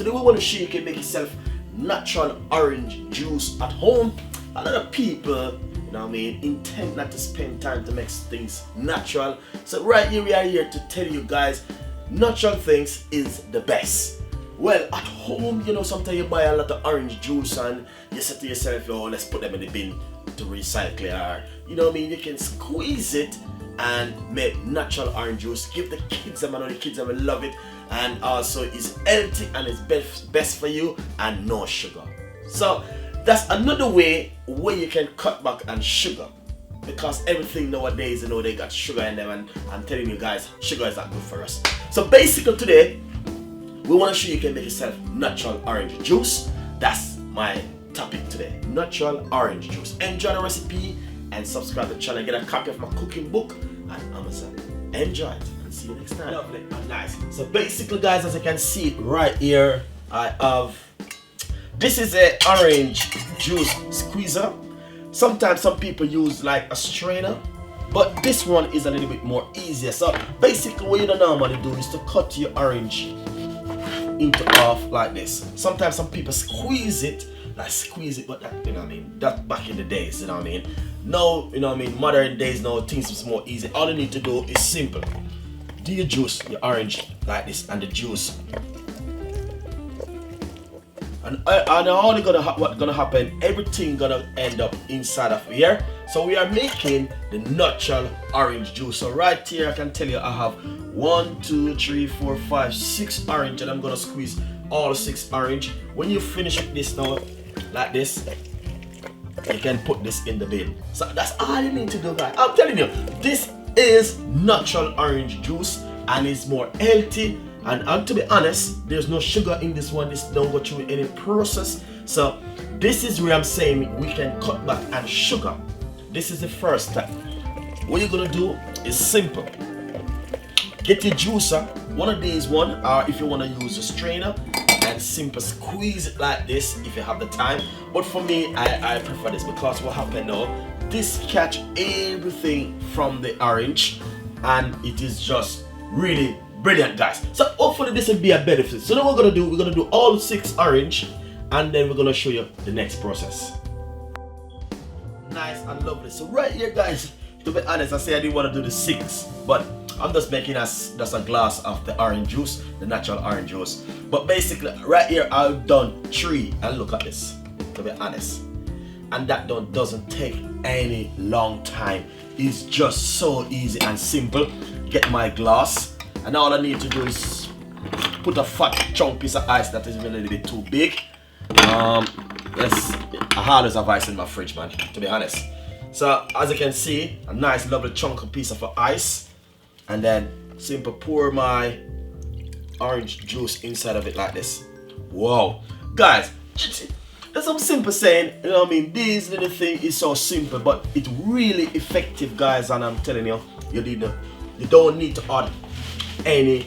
Today we want to show you can make yourself natural orange juice at home. A lot of people, you know what I mean, intend not to spend time to make things natural. So right here we are here to tell you guys, natural things is the best. Well, at home, you know, sometimes you buy a lot of orange juice and you say to yourself, oh, let's put them in the bin to recycle, or you know what I mean, you can squeeze it and make natural orange juice. Give the kids them, I know the kids them will love it, and also it's healthy and it's best for you and no sugar. So that's another way where you can cut back on sugar, because everything nowadays, you know, they got sugar in them, and I'm telling you guys, sugar is not good for us. So basically today we want to show you can make yourself natural orange juice. That's my topic today, natural orange juice. Enjoy the recipe and subscribe to the channel. Get a copy of my cooking book on Amazon. Enjoy it and see you next time. Lovely and nice. So basically guys, as you can see right here, I have, this is a orange juice squeezer. Sometimes some people use like a strainer, but this one is a little bit more easier. So basically what you don't normally do is to cut your orange into half like this. Sometimes some people squeeze it, but that, you know what I mean, that back in the days, you know what I mean. Now, you know what I mean, modern days now, things is more easy. All you need to do is simple. Do your juice, your orange like this, and the juice. And only what's gonna happen, everything gonna end up inside of here. So we are making the natural orange juice. So right here I can tell you I have 1, 2, 3, 4, 5, 6 orange, and I'm gonna squeeze all 6 orange. When you finish with this now, like this, you can put this in the bin. So that's all you need to do, guys. I'm telling you, this is natural orange juice and it's more healthy. And to be honest, there's no sugar in this one. This don't go through any process. So this is where I'm saying we can cut back on sugar. This is the first step. What you're gonna do is simple. Get your juicer, one of these one, or if you want to use a strainer, and simple squeeze it like this if you have the time. But for me, I prefer this, because what happened now, this catch everything from the orange, and it is just really brilliant, guys. So hopefully this will be a benefit. So now we're gonna do all 6 orange, and then we're gonna show you the next process. Nice and lovely. So right here, guys, to be honest, I say I didn't want to do the 6, but I'm just making just a glass of the orange juice, the natural orange juice. But basically right here I've done 3, and look at this, to be honest. And that doesn't take any long time. It's just so easy and simple. Get my glass, and all I need to do is put a fat chunk piece of ice that is a little bit too big. Yes, I always have ice in my fridge, man, to be honest. So as you can see, a nice lovely chunk piece of ice, and then simple pour my orange juice inside of it like this. Wow, guys, that's some simple saying, you know what I mean, this little thing is so simple, but it's really effective, guys. And I'm telling you, you don't need to add any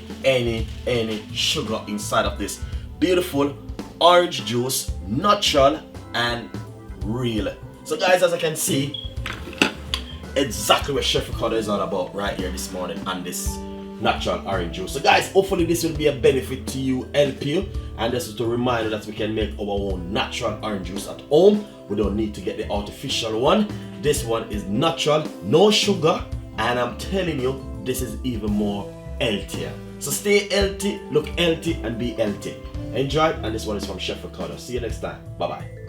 sugar inside of this beautiful orange juice, natural and real. So guys, as I can see, exactly what Chef Ricardo is all about right here this morning on this natural orange juice. So guys, hopefully this will be a benefit to you, help you, and this is to remind you that we can make our own natural orange juice at home. We don't need to get the artificial one. This one is natural, no sugar, and I'm telling you, this is even more healthier. So stay healthy, look healthy, and be healthy. Enjoy, and this one is from Chef Ricardo. See you next time. Bye bye.